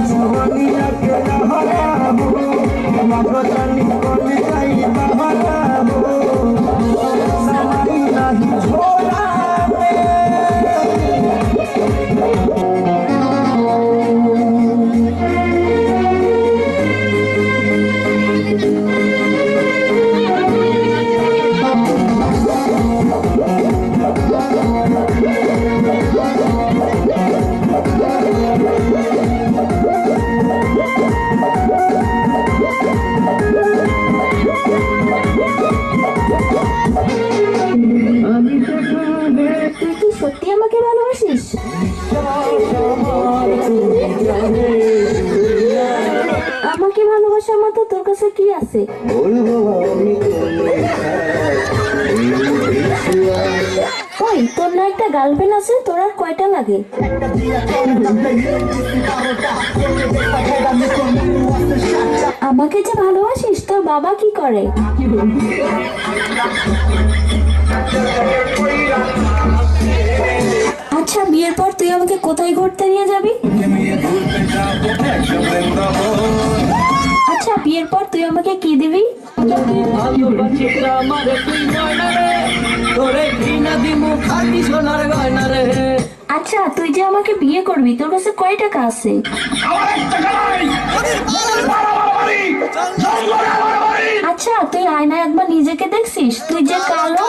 জীবনীকে হারাবো মাগতানি কোনে যাই হারাবো সামাই নাহি ঝোলাবে তুই কি সত্যি আমাকে ভালোবাসিস? আমাকে ভালোবাসার মতো তোর কাছে কি আছে? ওই তোর না একটা গার্লফ্রেন্ড আছে, তোর আর কয়টা লাগে? আমাকে যে ভালোবাসিস, তোর বাবা কি করে? আচ্ছা, বিয়ের পর তুই আমাকে কোথায় ঘুরতে নিয়ে যাবি? আচ্ছা, বিয়ের পর তুই আমাকে কি দিবি? আচ্ছা, তুই যে আমাকে বিয়ে করবি, তোর কাছে কয় টাকা আছে? আচ্ছা, তুই আয়নায় একবার নিজেকে দেখছিস? তুই যে কালো।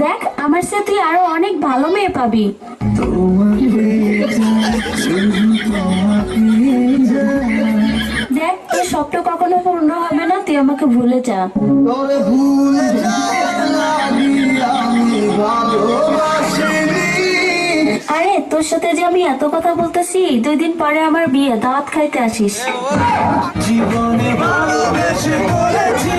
দেখ, আমার সাথে তুই আরো অনেক ভালো মেয়ে পাবি। দেখ, তোর স্বপ্ন কখনো পূর্ণ হবে না, তুই আমাকে ভুলে যা। আরে, তোর সাথে যে আমি এত কথা বলতেছি, 2 দিন পরে আমার বিয়ে, দাওয়াত খাইতে আসিস। জীবনে ভালোবেসে বলেছি